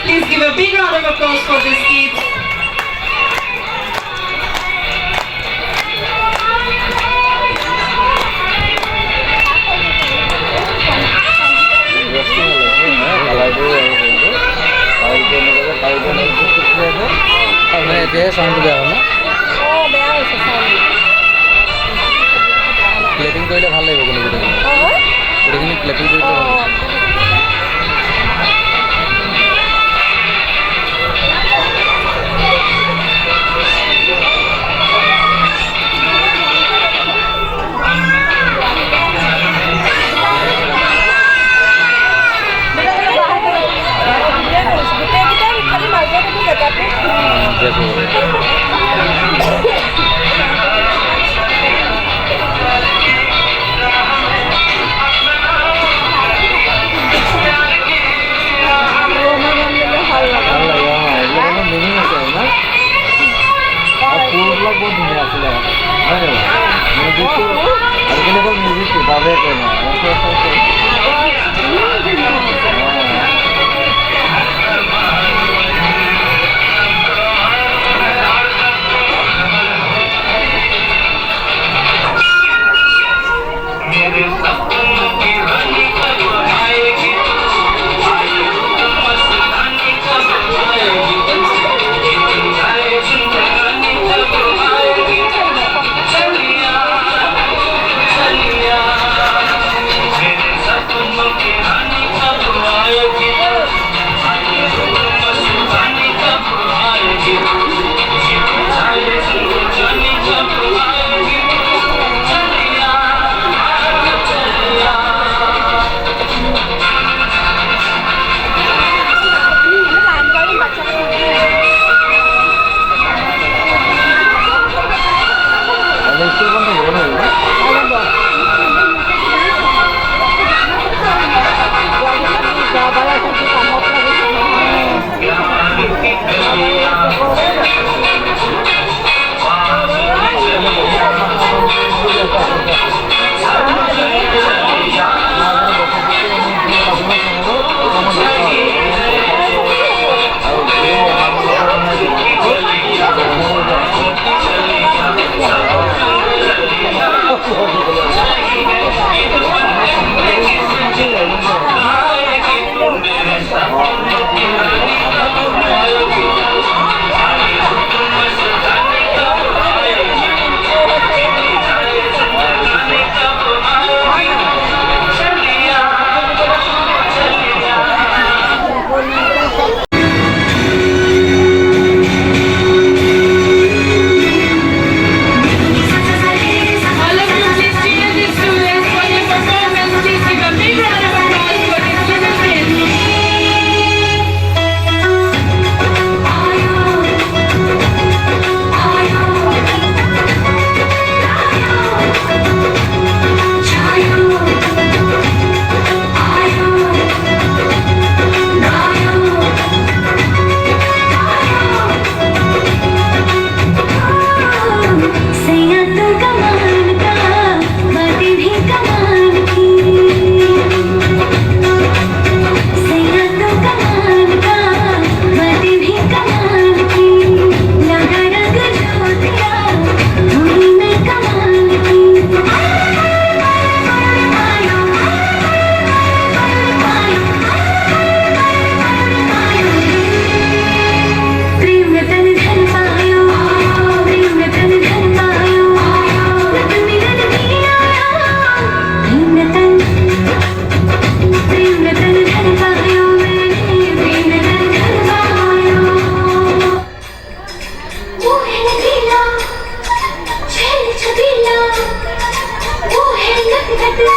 Please give a big round of applause for this kids. ক্লেপিং কৰিলে ভাল লাগিব কিন্তু গোটেইখিনি ক্লেপিং কৰিলে ভাল লাগিব।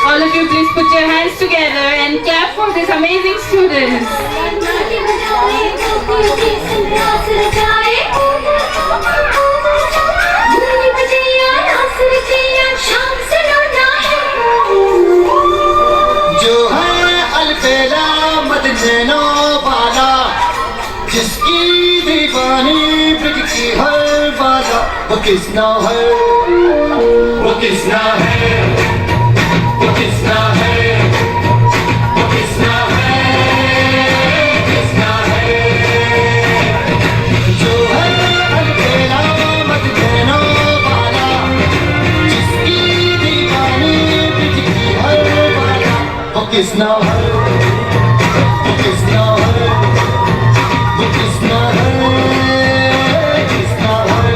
All of you please put your hands together and clap for these amazing students. जो है अलबेला मदनो वाला, जिसकी दीवानी ब्रिज की हर बाला, वो किसना है, वो किसना है, वो किसना है, वो किसना है, किसना है। किसना है, वो किसना है, वो किसना है, किसना है।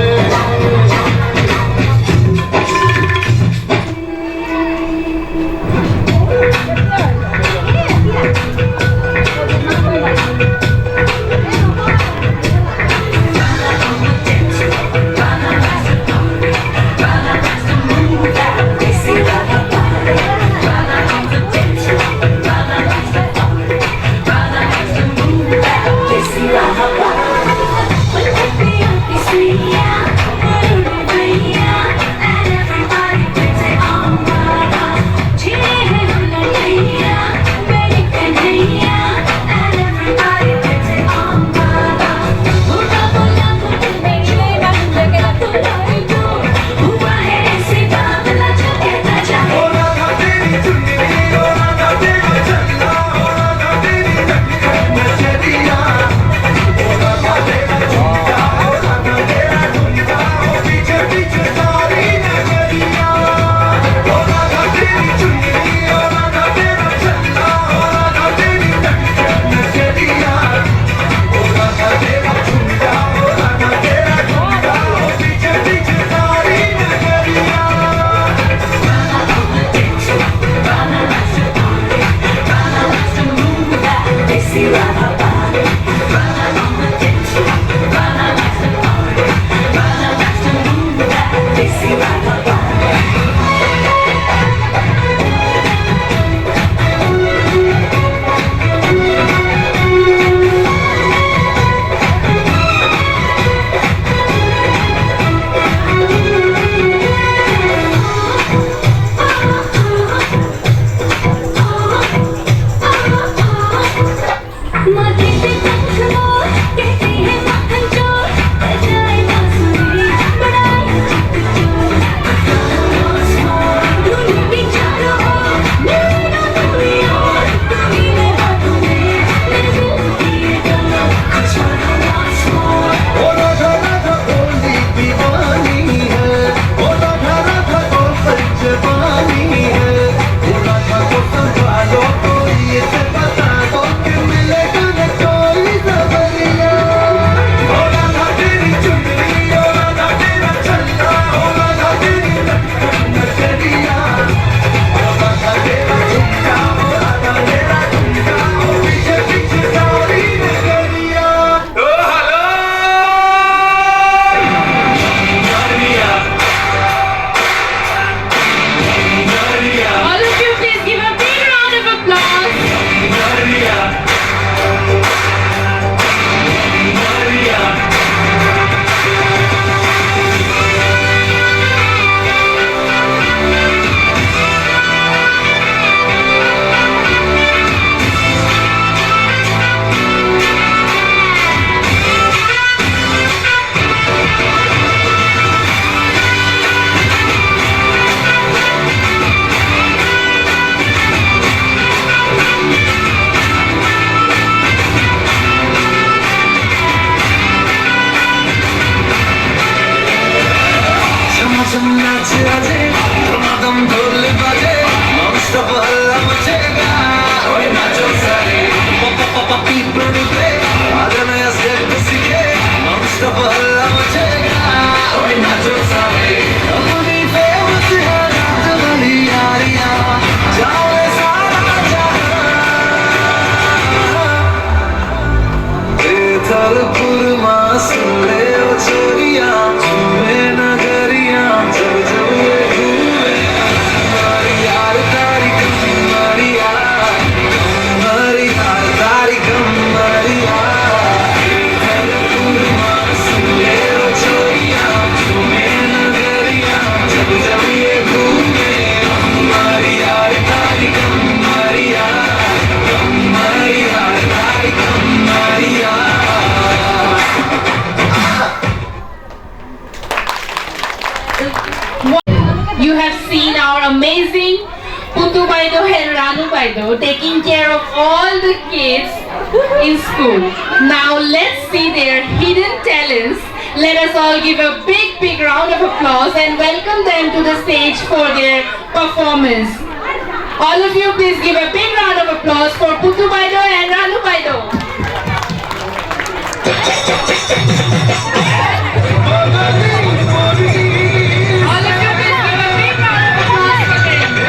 All of you, please give a big round of applause. You have seen our amazing Putu Baido and Ranu Baido taking care of all the kids in school. Now let's see their hidden talents. Let us all give a big round of applause and welcome them to the stage for their performance. All of you, please give a big round of applause for Putu Baido and Ranu Baido. All of you, please give a big round of applause for them.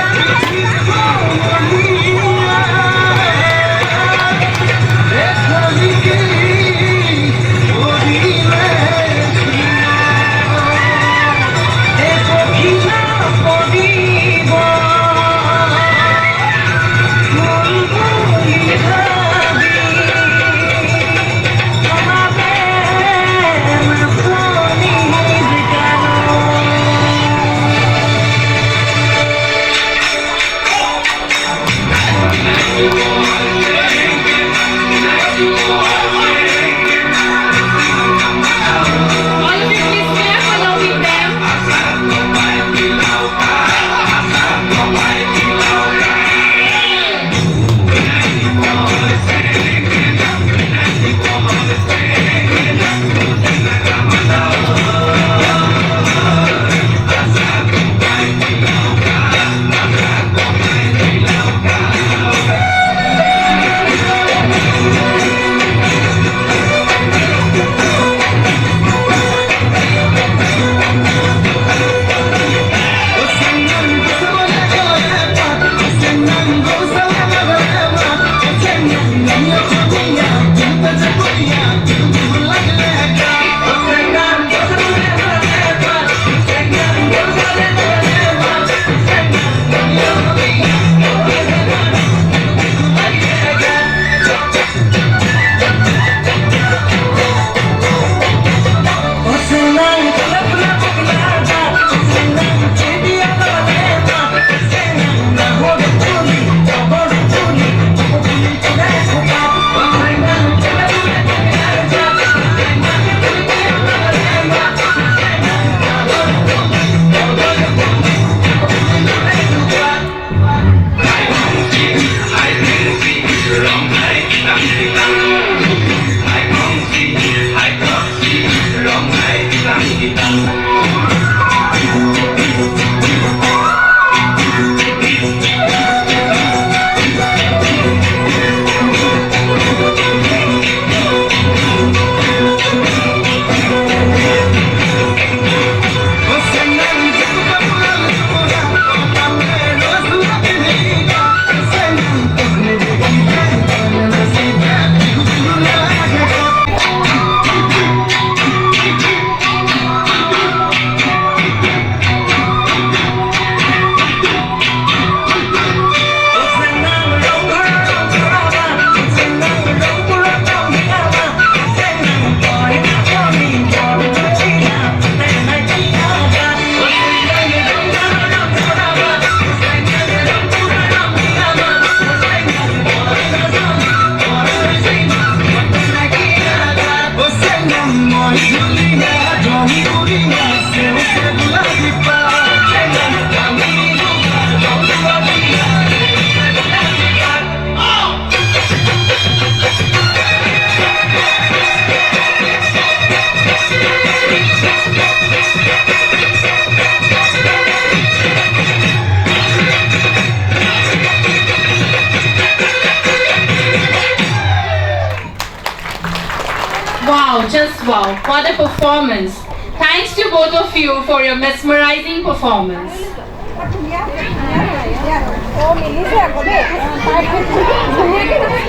Wow, just wow. What a performance. Thanks to both of you for your mesmerizing performance.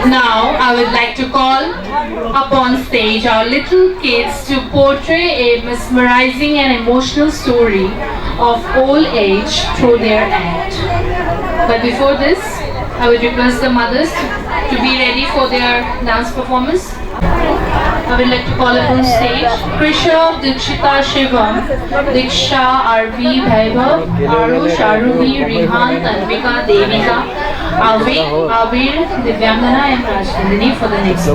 Now, I would like to call upon stage our little kids to portray a mesmerizing and emotional story of old age through their act. But before this, I would request the mothers to be ready for their dance performance. I would like to call upon stage Krisha, Dikshita, Shivam, Diksha, RV, Vaibhav, Arush, Aruhi, Rihan, Tanvika, Devika, Avik, Abir, Divyangana and Rajnandini for the next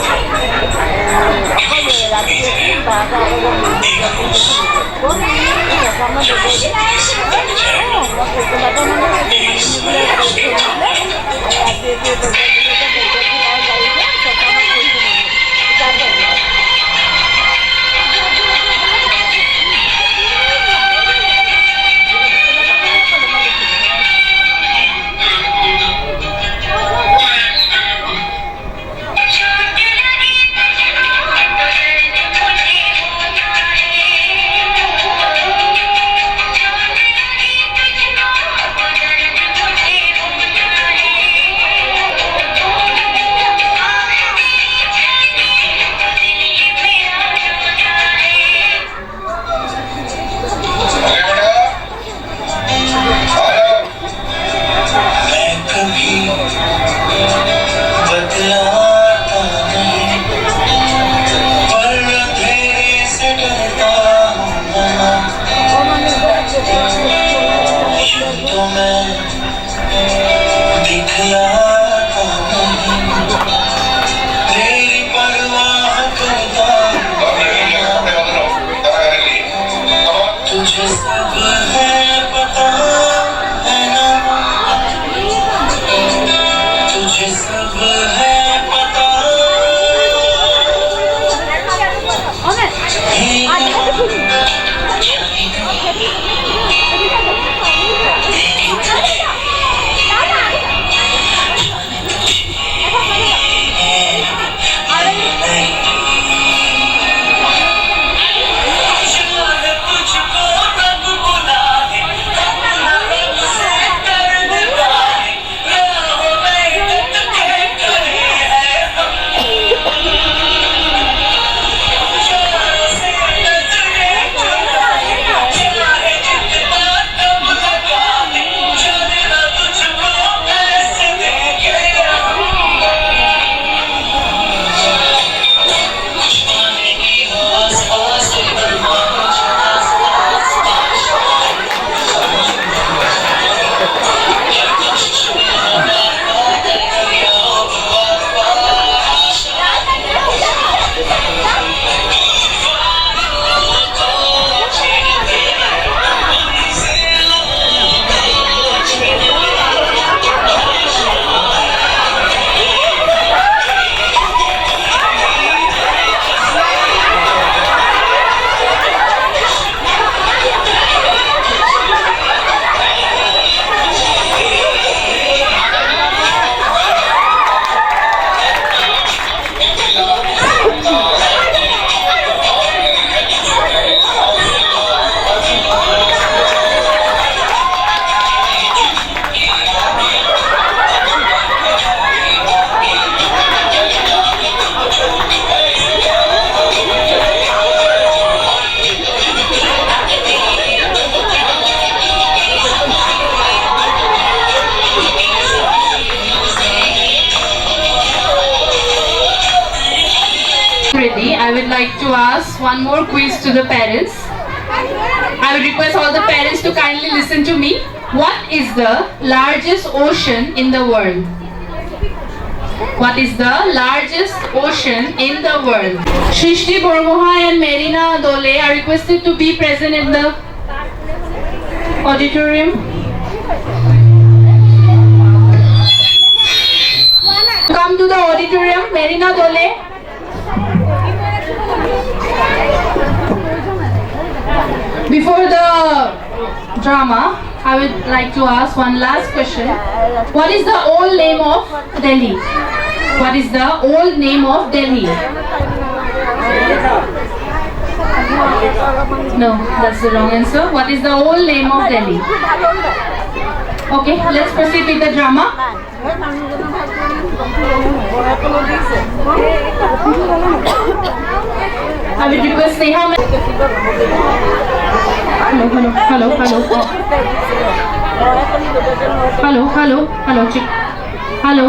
ভাগ मैं कभी बदलाता नहीं, पर अंधेरे से डरता हूँ ना। यूं तो मैं दिखलाता नहीं, तेरी परवाह करता हूँ ना। तुझे सब है पता है ना, तुझे सब है पता तुझको रब बुलाए, रब से कर दिवाए, राहों में डट के खड़े हैं हम। चारों से नजरें चुराए, चाहे जितना दम लगाए, चलना तुझको ऐसे देखे हम। पानी की आस पास Ready, I would like to ask one more quiz to the parents. I would request all the parents to kindly listen to me. What is the largest ocean in the world? What is the largest ocean in the world? Shrishti Borgoha and Marina Dole are requested to be present in the auditorium. Come to the auditorium, Marina Dole. Before the drama, I would like to ask one last question. What is the old name of Delhi? What is the old name of Delhi? No, that's the wrong answer. What is the old name of Delhi? Okay, let's proceed with the drama. I will request Neha. Hello, chick. Hello.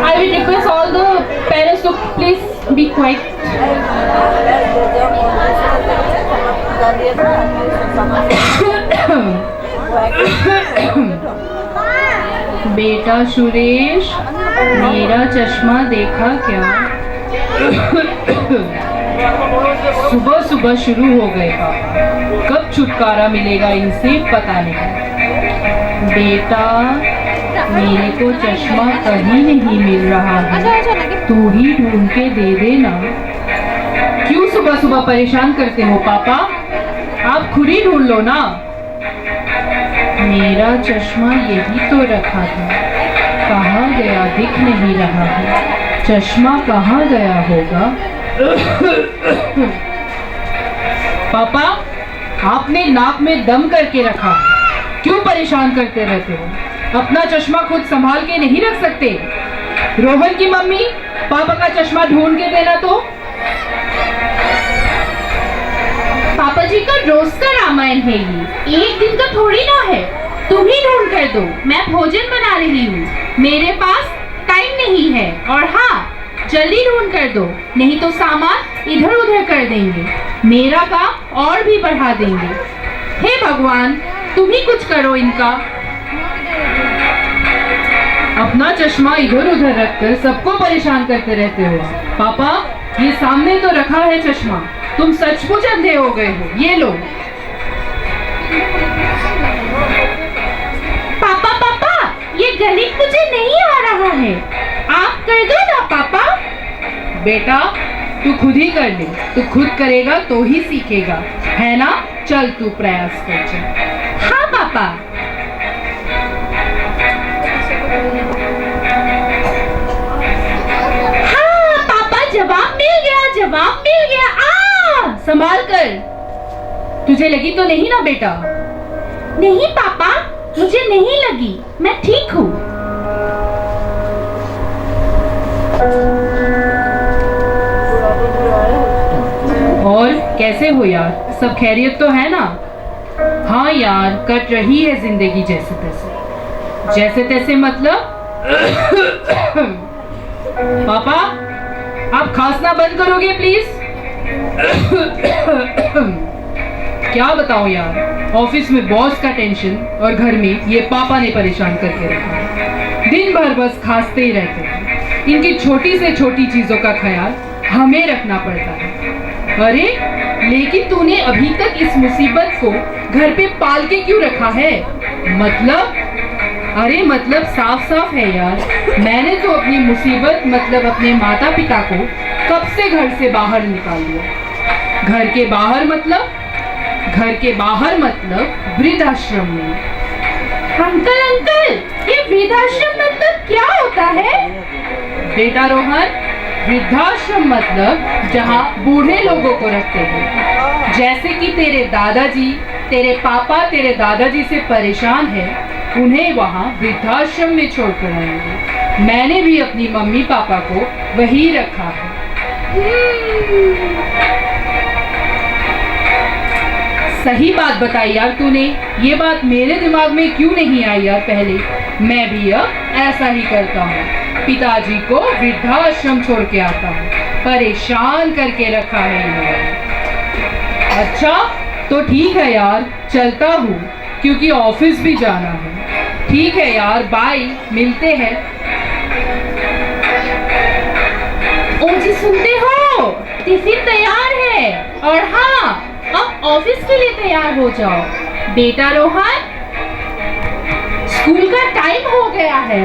I will request all the parents to please be quiet. बेटा सुरेश, मेरा चश्मा देखा क्या? सुबह सुबह शुरू हो गए पापा, कब छुटकारा मिलेगा इनसे पता नहीं। बेटा, मेरे को चश्मा कहीं नहीं मिल रहा है, तू ही ढूंढ के दे देना। क्यों सुबह सुबह परेशान करते हो पापा, आप खुद ही ढूंढ लो ना। मेरा चश्मा यही तो रखा था, कहाँ गया दिख नहीं रहा है। चश्मा कहाँ गया होगा? पापा, आपने नाक में दम करके रखा, क्यों परेशान करते रहते हो? अपना चश्मा खुद संभाल के नहीं रख सकते? रोहन की मम्मी, पापा का चश्मा ढूंढ के देना तो। पापा जी का रोज का रामायण है ये, एक दिन का थोड़ी ना है। तुम ही ढूंढ कर दो, मैं भोजन बना रही हूँ, मेरे पास टाइम नहीं है। और हाँ, जल्दी ढूंढ कर दो, नहीं तो सामान इधर उधर कर देंगे, मेरा काम और भी बढ़ा देंगे। हे भगवान, तुम ही कुछ करो इनका। अपना चश्मा इधर उधर रखकर सबको परेशान करते रहते हो। पापा, ये सामने तो रखा है चश्मा, तुम सचमुच अंधे हो गए हो, ये लो। पापा पापा, ये गणित मुझे नहीं आ रहा है, आप कर दो ना पापा। बेटा, तू खुद ही कर ले, तू खुद करेगा तो ही सीखेगा, है ना? चल तू प्रयास कर चल। हाँ पापा। हाँ पापा, जवाब मिल गया, जवाब मिल गया। संभाल कर, तुझे लगी तो नहीं ना बेटा? नहीं पापा, मुझे नहीं लगी, मैं ठीक हूँ। और कैसे हो यार, सब खैरियत तो है ना? हाँ यार, कट रही है जिंदगी जैसे तैसे। जैसे तैसे मतलब? पापा, आप खांसना बंद करोगे प्लीज? क्या बताऊं यार, ऑफिस में बॉस का टेंशन और घर में ये पापा ने परेशान करके रखा। दिन भर बस खांसते ही रहते हैं। इनकी छोटी से छोटी चीजों का ख्याल हमें रखना पड़ता है। अरे लेकिन तूने अभी तक इस मुसीबत को घर पे पाल के क्यों रखा है? मतलब? अरे मतलब साफ साफ है यार, मैंने तो अपनी मुसीबत मतलब अपने माता पिता को कब से घर से बाहर निकाल दिया। घर के बाहर मतलब? घर के बाहर मतलब वृद्धाश्रम में। अंकल अंकल, ये वृद्धाश्रम मतलब क्या होता है? बेटा रोहन, वृद्धाश्रम मतलब जहाँ बूढ़े लोगों को रखते हैं। जैसे कि तेरे दादाजी, तेरे पापा तेरे दादाजी से परेशान है, उन्हें वहाँ वृद्धाश्रम में छोड़कर आएंगे। मैंने भी अपनी मम्मी पापा को वही रखा है। सही बात बताई यार तूने, ये बात मेरे दिमाग में क्यों नहीं आई यार पहले। मैं भी अब ऐसा ही करता हूँ, पिताजी को वृद्धाश्रम छोड़ के आता हूँ। परेशान करके रखा है इन्होंने। अच्छा तो ठीक है यार, चलता हूँ क्योंकि ऑफिस भी जाना है। ठीक है यार, बाय, मिलते हैं। ओ जी सुनते हो, टिफिन तैयार है। और हाँ, अब ऑफिस के लिए तैयार हो जाओ। बेटा रोहन, स्कूल का टाइम हो गया है,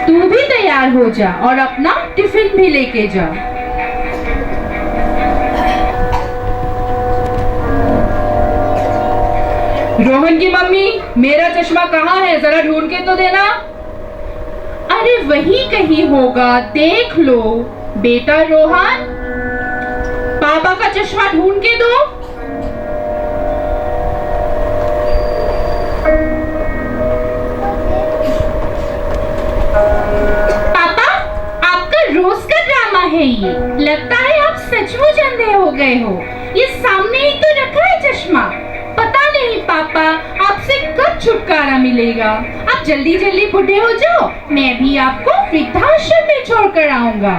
तू भी तैयार हो जा और अपना टिफिन भी लेके जा। रोहन की मम्मी, मेरा चश्मा कहाँ है, जरा ढूंढ के तो देना। अरे वही कहीं होगा, देख लो। बेटा रोहन, पापा का चश्मा ढूंढ के दो। पापा, आपका रोज का ड्रामा है ये, लगता है आप सचमुच अंधे हो गए हो। ये सामने ही तो रखा है चश्मा। पता नहीं पापा, आपसे कब छुटकारा मिलेगा। आप जल्दी जल्दी बूढ़े हो जाओ, मैं भी आपको वृद्धाश्रम में छोड़कर आऊंगा।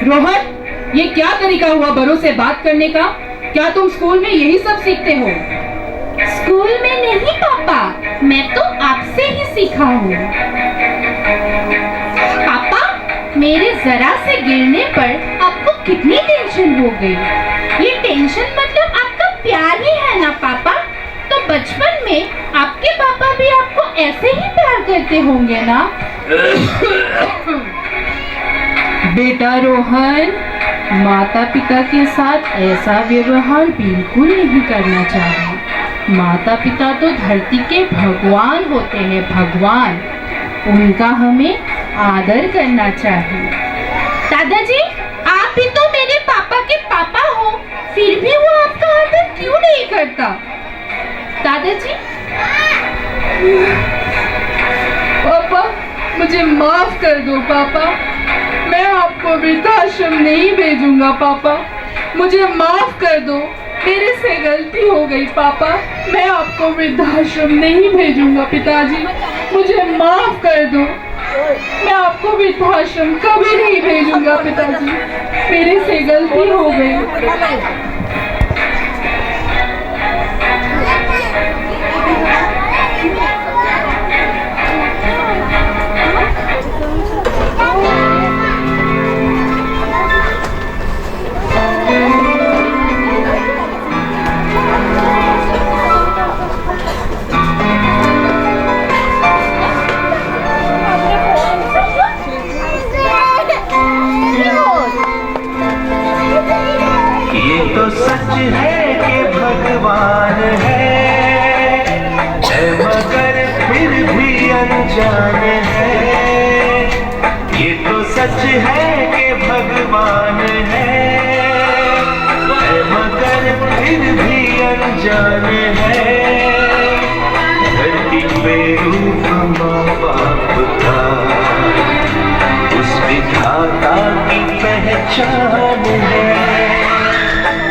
रोहन, ये क्या तरीका हुआ बड़ों से बात करने का? क्या तुम स्कूल में यही सब सीखते हो? स्कूल में नहीं पापा, मैं तो आपसे ही सीखा हूँ। पापा, मेरे जरा से गिरने पर आपको कितनी टेंशन हो गई? ये टेंशन मतलब आपका प्यार ही है ना पापा? तो बचपन में आपके पापा भी आपको ऐसे ही प्यार करते होंगे ना? बेटा रोहन, माता पिता के साथ ऐसा व्यवहार बिल्कुल नहीं करना चाहिए। माता पिता तो धरती के भगवान होते हैं, भगवान। उनका हमें आदर करना चाहिए। दादाजी, आप भी तो मेरे पापा के पापा हो, फिर भी वो आपका आदर क्यों नहीं करता? दादाजी, पापा, मुझे माफ कर दो पापा। मैं आपको वृद्धाश्रम नहीं भेजूंगा पापा। मुझे माफ कर दो, मेरे से गलती हो गई पापा। मैं आपको वृद्धाश्रम नहीं भेजूंगा पिताजी। मुझे माफ कर दो, मैं आपको वृद्धाश्रम कभी नहीं भेजूंगा पिताजी। मेरे से गलती हो गई। ये तो सच है कि भगवान है मगर फिर भी अनजान है। ये तो सच है कि भगवान है मगर फिर भी अनजान है। धरती पे रूप माँ बाप का उस विधाता की पहचान है।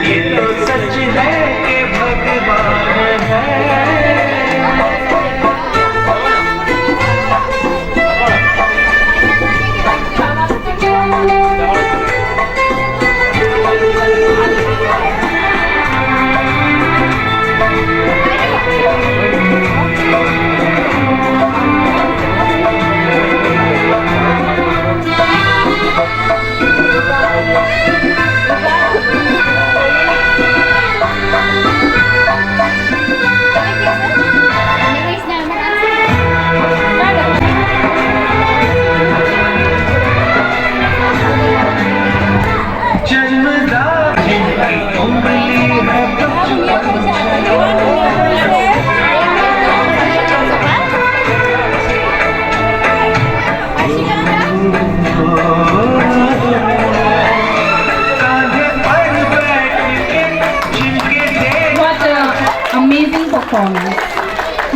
ये तो सच है कि भगवान है।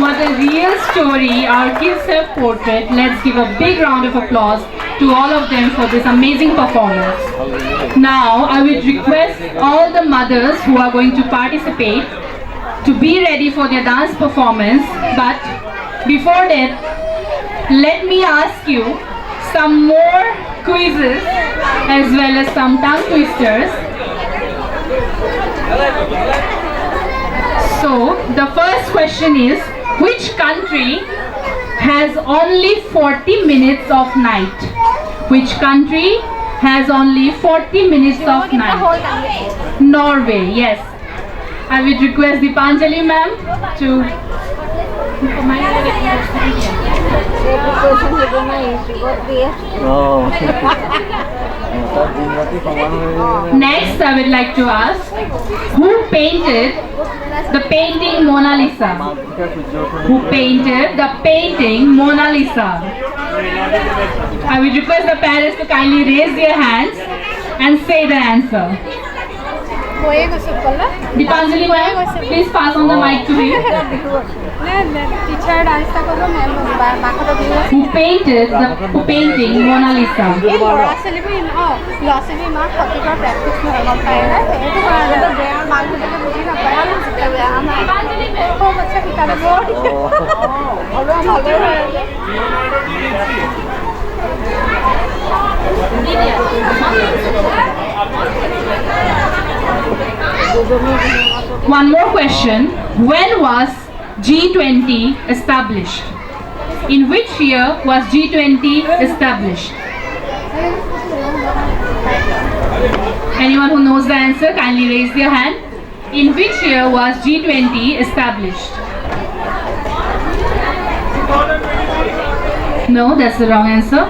What a real story our kids have portrayed. Let's give a big round of applause to all of them for this amazing performance. Now I would request all the mothers who are going to participate to be ready for their dance performance. But before that, let me ask you some more quizzes as well as some tongue twisters. So the first question is, which country has only 40 minutes of night? Which country has only 40 minutes of night? Norway, yes. I would request Dipanjali ma'am to Next, I would like to ask, who painted the painting Mona Lisa? Who painted the painting Mona Lisa? I would request the parents to kindly raise their hands and say the answer. Dipanjali ma'am, please pass on the mic to him. Who painted the painting Mona Lisa? One more question. When was G20 established? In which year was G20 established? Anyone who knows the answer, kindly raise their hand. In which year was G20 established? No, that's the wrong answer.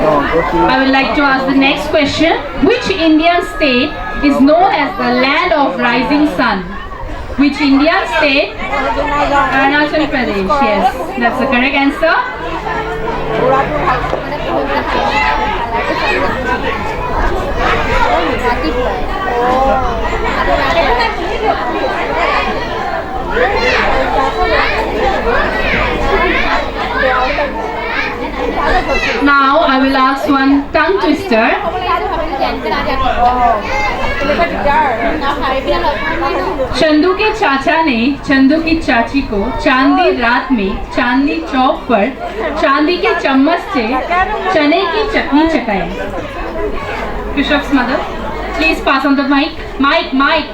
I would like to ask the next question. Which Indian state is known as the land of rising sun? Which Indian state? Arunachal Pradesh. Yes, that's the correct answer. Now I will ask one tongue twister. Chandu के चाचा ने चंदू की चाची को चांदी रात में चांदनी चौक पर चांदी के चम्मच से चने की चटनी चटाई. Bishop's mother, please pass on the mic. Mic.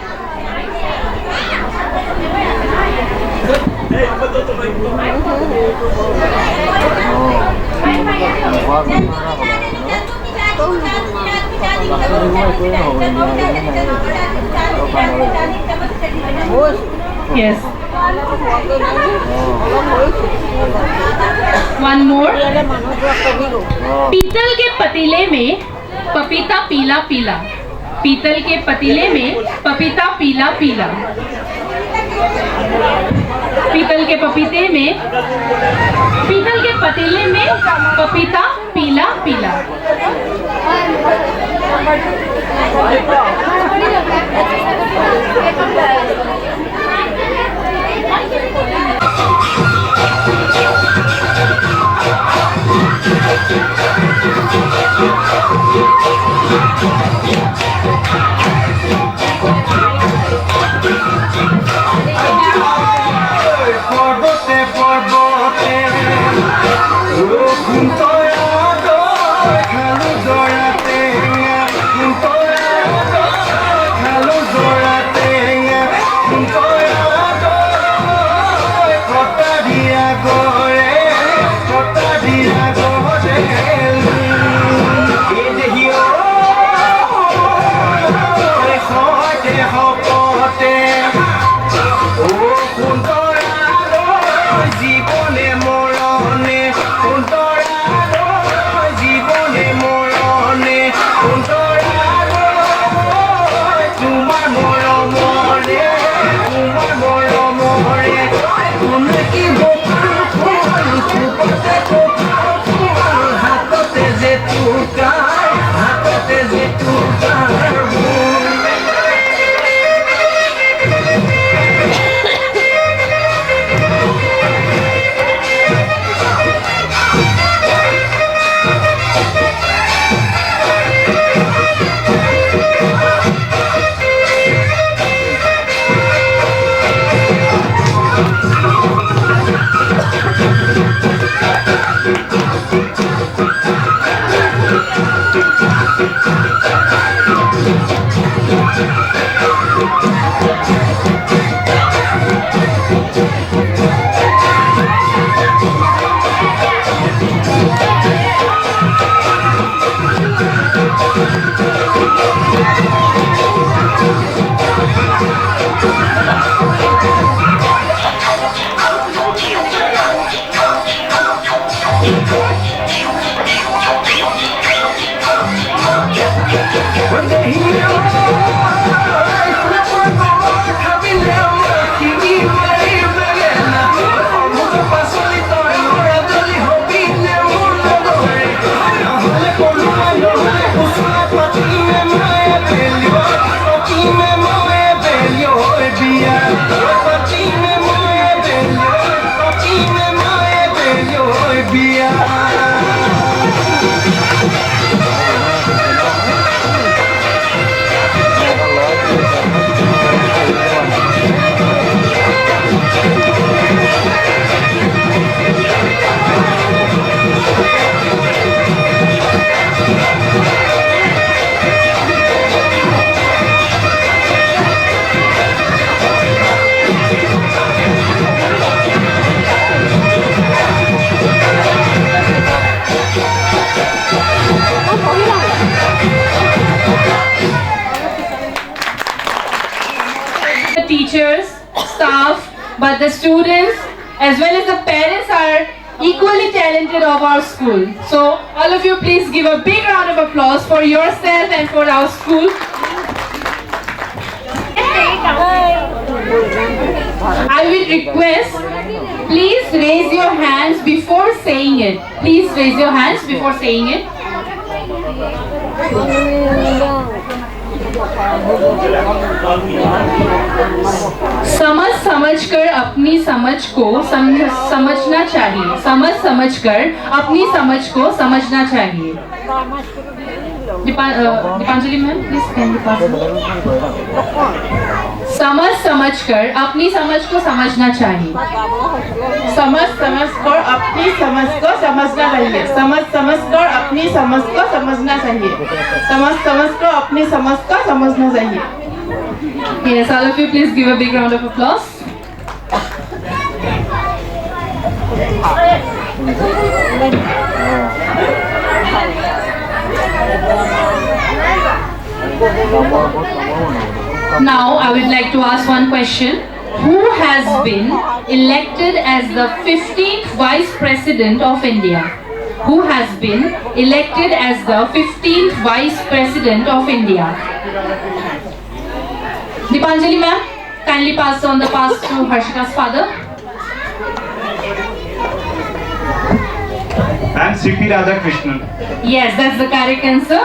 Yes. One more. पीतल के पतीले में पपीता पीला पीला. पीतल के पतीले में पपीता पीला पीला. पीतल के पपीते में पीतल के पतीले में पपीता पीला पीला. When the hero the teachers, staff, but the students as well as the parents are equally talented of our school. So all of you please give a big round of applause for yourself and for our school. I will request, please raise your hands before saying it. Please raise your hands before saying it. समझकर अपनी समझ को समझना चाहिए. समझकर अपनी समझ को समझना चाहिए. Deepanjali ma'am, please can you pass? समझकर अपनी समझ को समझना चाहिए. समझकर अपनी समझ को समझना चाहिए. समझकर अपनी समझ को समझना चाहिए. समझकर अपनी समझ को समझना चाहिए. Yes, all of you please give a big round of applause. Now I would like to ask one question. Who has been elected as the 15th Vice President of India? Who has been elected as the 15th Vice President of India? Dipanjali ma'am, kindly pass on the pass to Harshika's father. And C.P. Radhakrishnan. Yes, that's the correct answer.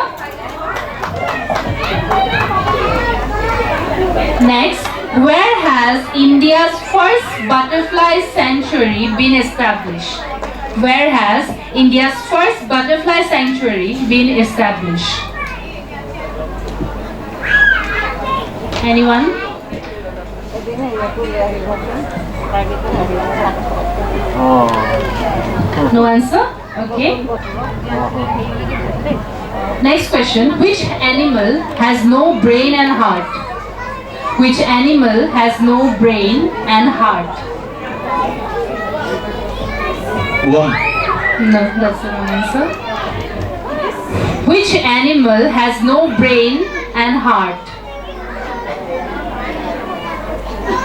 Next, where has India's first butterfly sanctuary been established? Where has India's first butterfly sanctuary been established? Anyone? No answer? Okay. Next question. Which animal has no brain and heart? Which animal has no brain and heart? Worm. No, that's the wrong answer. Which animal has no brain and heart?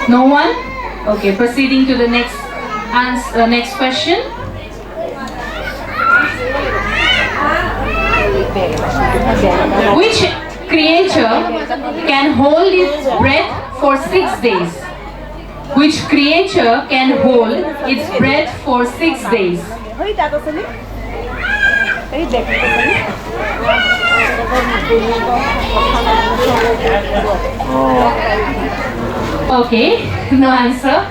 No one? Okay, proceeding to the next answer, next question. Which creature can hold its breath for 6 days? Which creature can hold its breath for 6 days? Okay, no answer.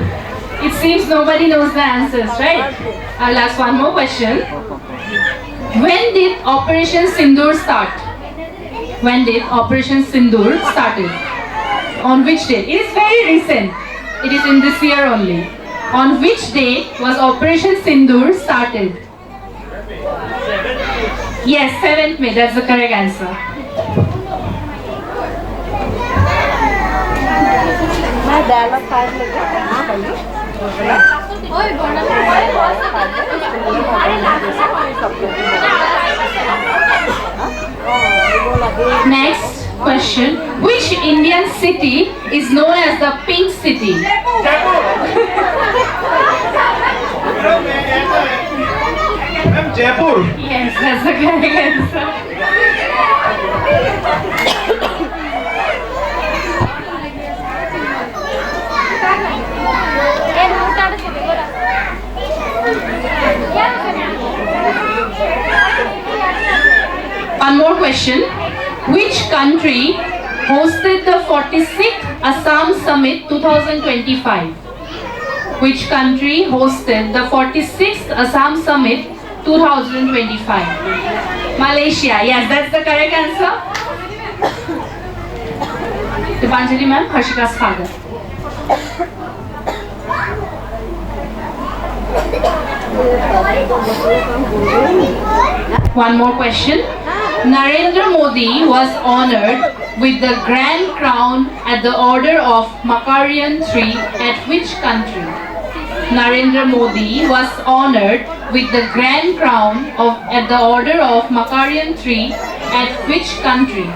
It seems nobody knows the answers, right? I'll ask one more question. When did Operation Sindoor start? When did Operation Sindoor started? On which date? It is very recent. It is in this year only. On which date was Operation Sindoor started? Yes, 7th May. That's the correct answer. Next question. Which Indian city is known as the Pink City? Jaipur. Yes, that's the correct answer. One more question. Which country hosted the 46th Assam Summit 2025? Which country hosted the 46th Assam Summit 2025? Malaysia. Yes, that's the correct answer. Dipanjali ma'am, Harshika's father. One more question. Narendra Modi was honored with the Grand Crown at the Order of Makarian III at which country? Narendra Modi was honored with the Grand Crown at the Order of Makarian III at which country?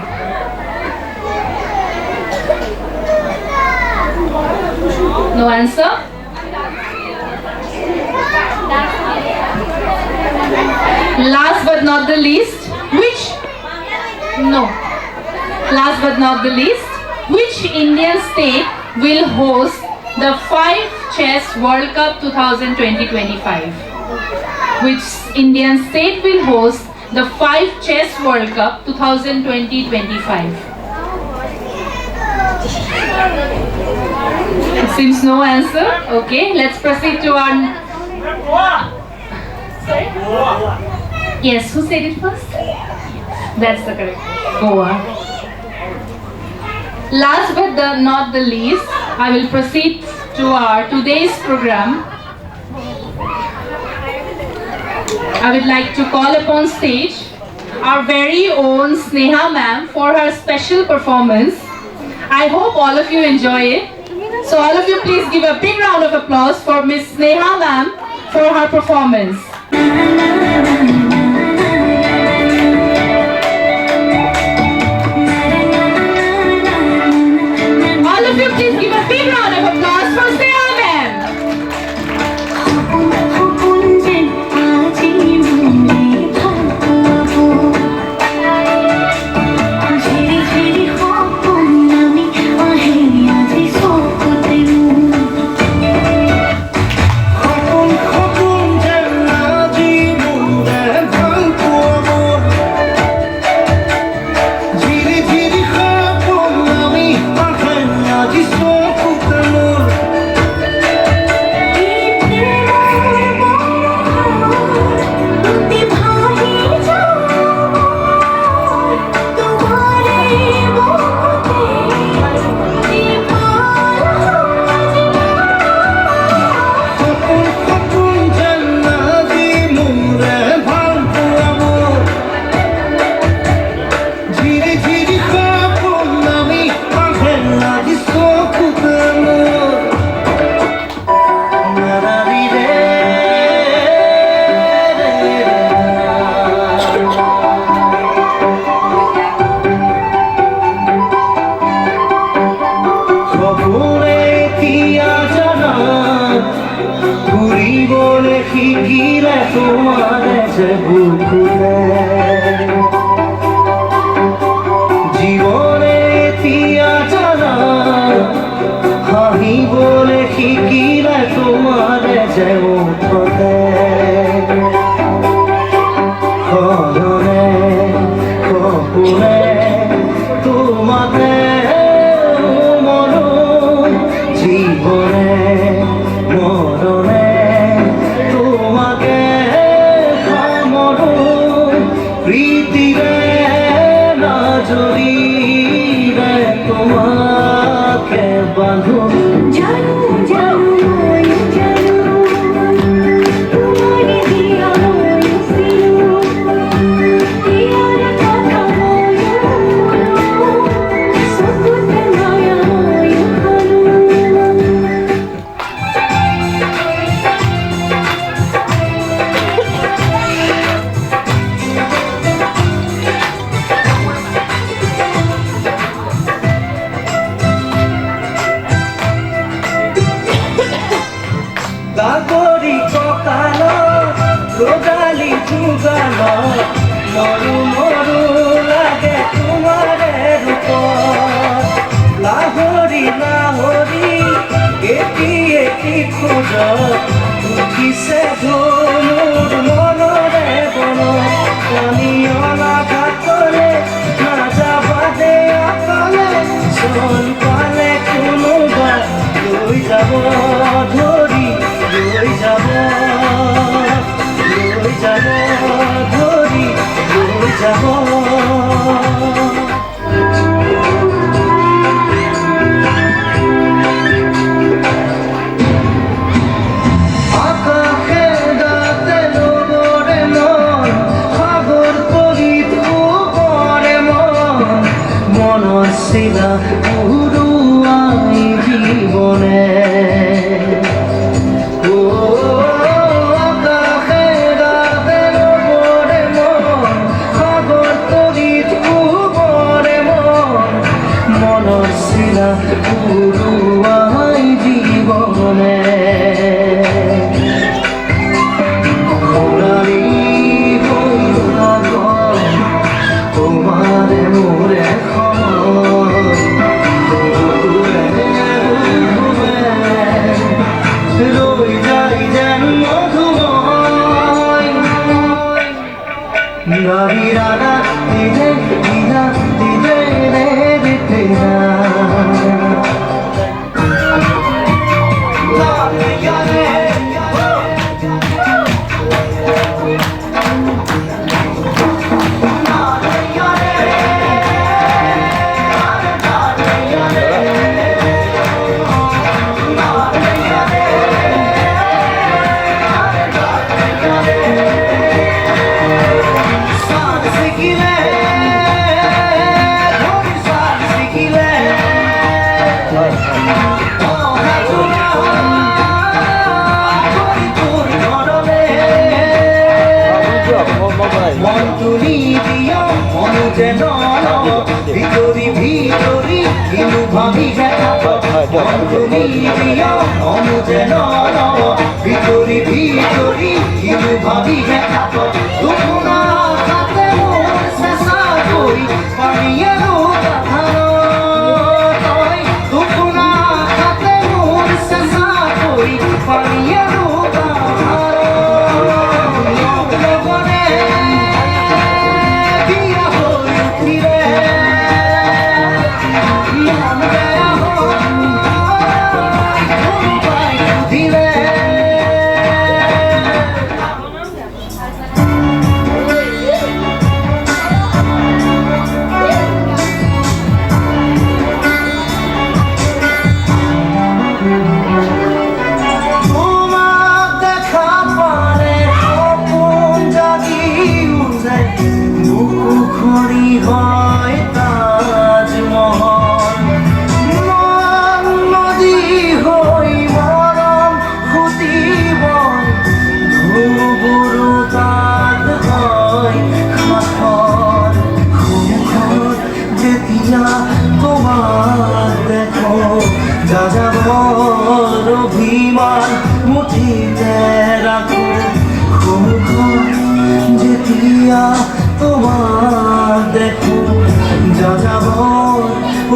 No answer? Last but not the least, which? No. Last but not the least, which Indian state will host the 5 Chess World Cup 2020-25? Which Indian state will host the 5 Chess World Cup 2020-25? It seems no answer. Okay, let's proceed to our... Sorry? Yes, who said it first? That's the correct. Goa. Last but not the least, I will proceed to our today's program. I would like to call upon stage our very own Sneha ma'am for her special performance. I hope all of you enjoy it. So all of you please give a big round of applause for Miss Sneha ma'am for her performance. All of you please give a big round of applause for Sneha ma'am. জীবনে তিয়া জানা হাহি বলে শিকিলে তোমার যে মুঠতে খননে কপুনে তোমাতে মনো জীবনে মরণে তোমাকে খামনো প্রীতিরে না জড়িয়ে তোমাকে বাঁধো জানো জানো জানো তোমার দিয়া সিনো ইয়ার কথা বলো সকুতে মায়া হানো গাগরি ককাল রোগালি যুগাল মরু মরু লাগে তোমারে রূপ লাহরি লাহরি এটি এটি খোঁজ উঠিছে ধনুর মনরে বন পানীয়লা ঘাটলে না যাবা দে অকলে চল পালে কোনোবা লৈ যাব ধৰি লৈ যাব ধৰি লৈ যাব আকাশে গাতে লগৰে মন সাগৰ তলিত ওপৰে মন মনৰ চিলা উৰুৱাই জীৱনে উৰুৱাই জীবন ভাবি দেখা অন্তরি প্রিয় অনুজেন ভিতরি ভিতরি ইলু ভাবি দেখা দুখনা সাথে মোর শেষা করি পানিয়ে লোকাধার তই দুখনা সাথে মোর শেষা করি পানিয়ে লোকাধার লগনে বিয়া হৈ উঠিলে মন বেয়া হয় দিলে তোমাক দেখা পালে সপোন জাগি উঠে বুকু খৰি হয় তাজমহল মন নদী হৈ মৰম ফুটিব ধুবুৰু তাত হয় সাথৰ সুখত যেতিয়া তোমাক দেখো যাযাবৰ অভিমান মুঠিতে ৰাখো সুখত যেতিয়া তোমাক দেখো যাযাবৰ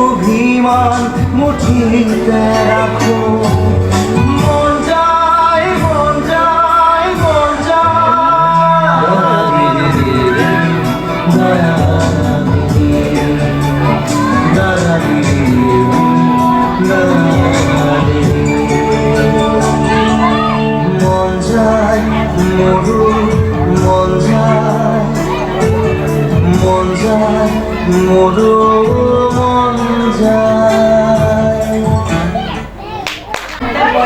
অভিমান মুঠিতে ৰাখো মন যায় মন যায় মন মন যায় মোৰো মন যায় মন যায় মোৰো মন যায়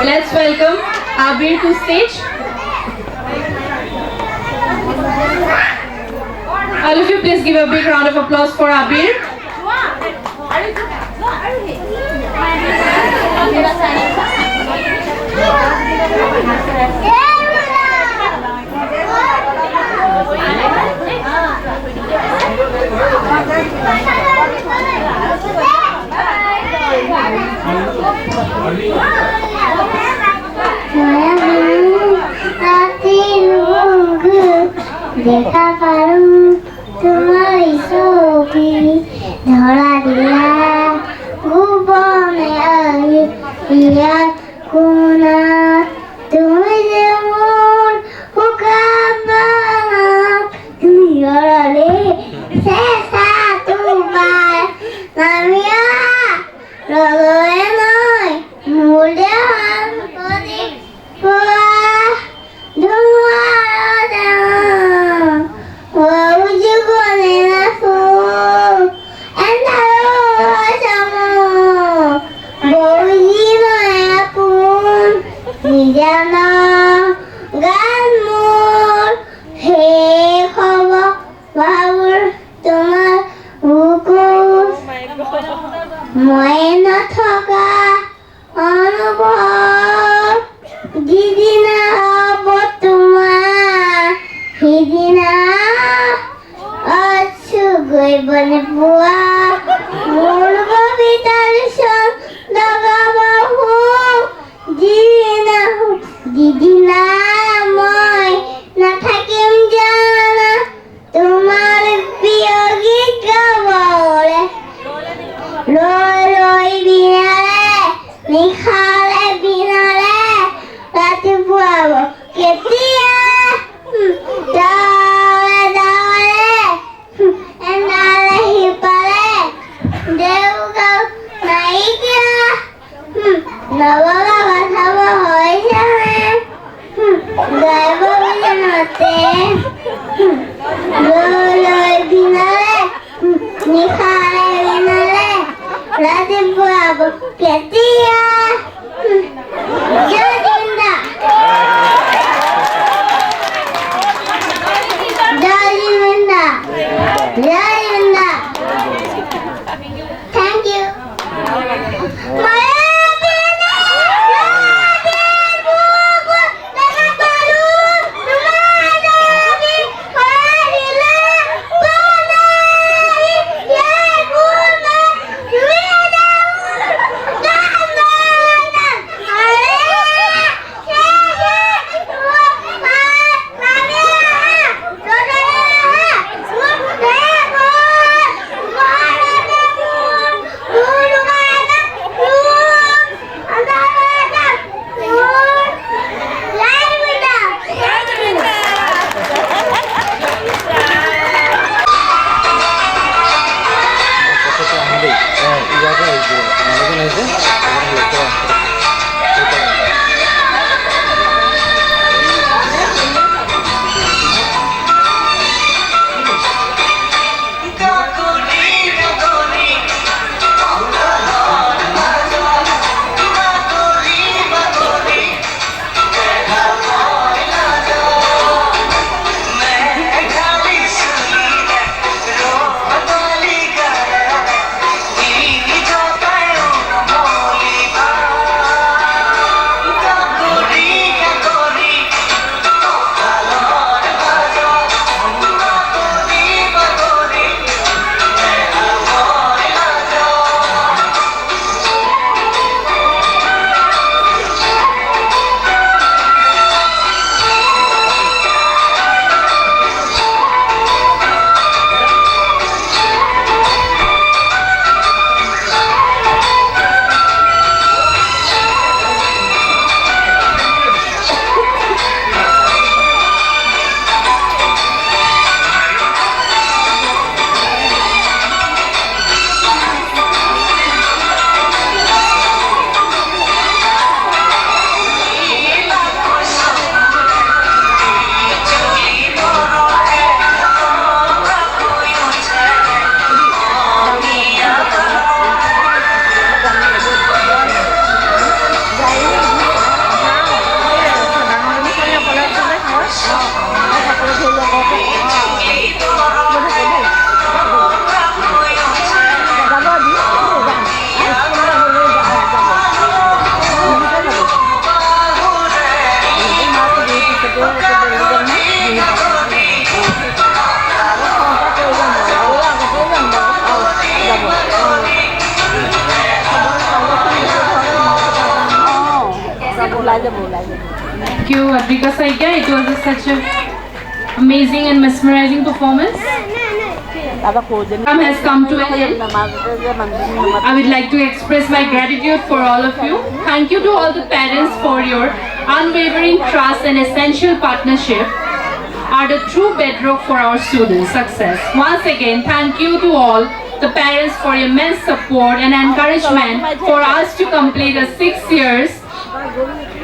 Let's welcome Abir to stage. All of you, please give a big round of applause for Abir. দেখা পারু তোমার ছবি ধরা দিলা গোপনে ইয়ার কোনা তুমি যেমন হুকাবা তুমি গড়ালে শেষা তোমার নামিয়া রগয়ে নয় মূল্যবান প্রদীপ মই নথকা অনুভৱ যিদিনা হ'ব তোমাৰ সিদিনা আছো গৈ বনে পোৱা মোৰ কবিতাৰ চন লগাব যিদিনা মই নাথাকিম জানা তোমাৰ প্ৰিয় গীত গাবলে লৈ লৈ বিনালে নিশালে বিনালে ৰাতিপুৱাব কেতিয়া ডাৱৰে ডাৱৰে এন্ধাৰে সিপাৰে দেউগাঁও নাইকিয়া নবগা কথাব হৈছেনে গাইব বুলি মাতে লৈ লৈ বিনালে নিশালে বিনালে ৰাতিপুৱাব কেতিয়া জয় জিন্দা জয় জিন্দা জয় জিন্দা thank you Thank you, Advika Saikia. It was such an amazing and mesmerizing performance. Time has come to an end. I would like to express my gratitude for all of you. Thank you to all the parents for your unwavering trust and essential partnership are the true bedrock for our students' success. Once again, thank you to all the parents for your immense support and encouragement for us to complete the 6 years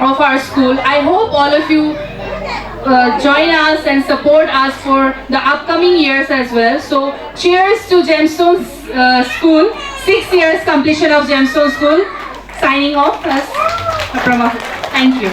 of our school. I hope all of you join us and support us for the upcoming years as well. So cheers to Gemstone School, 6 years completion of Gemstone School. Signing off as Aprama. Thank you.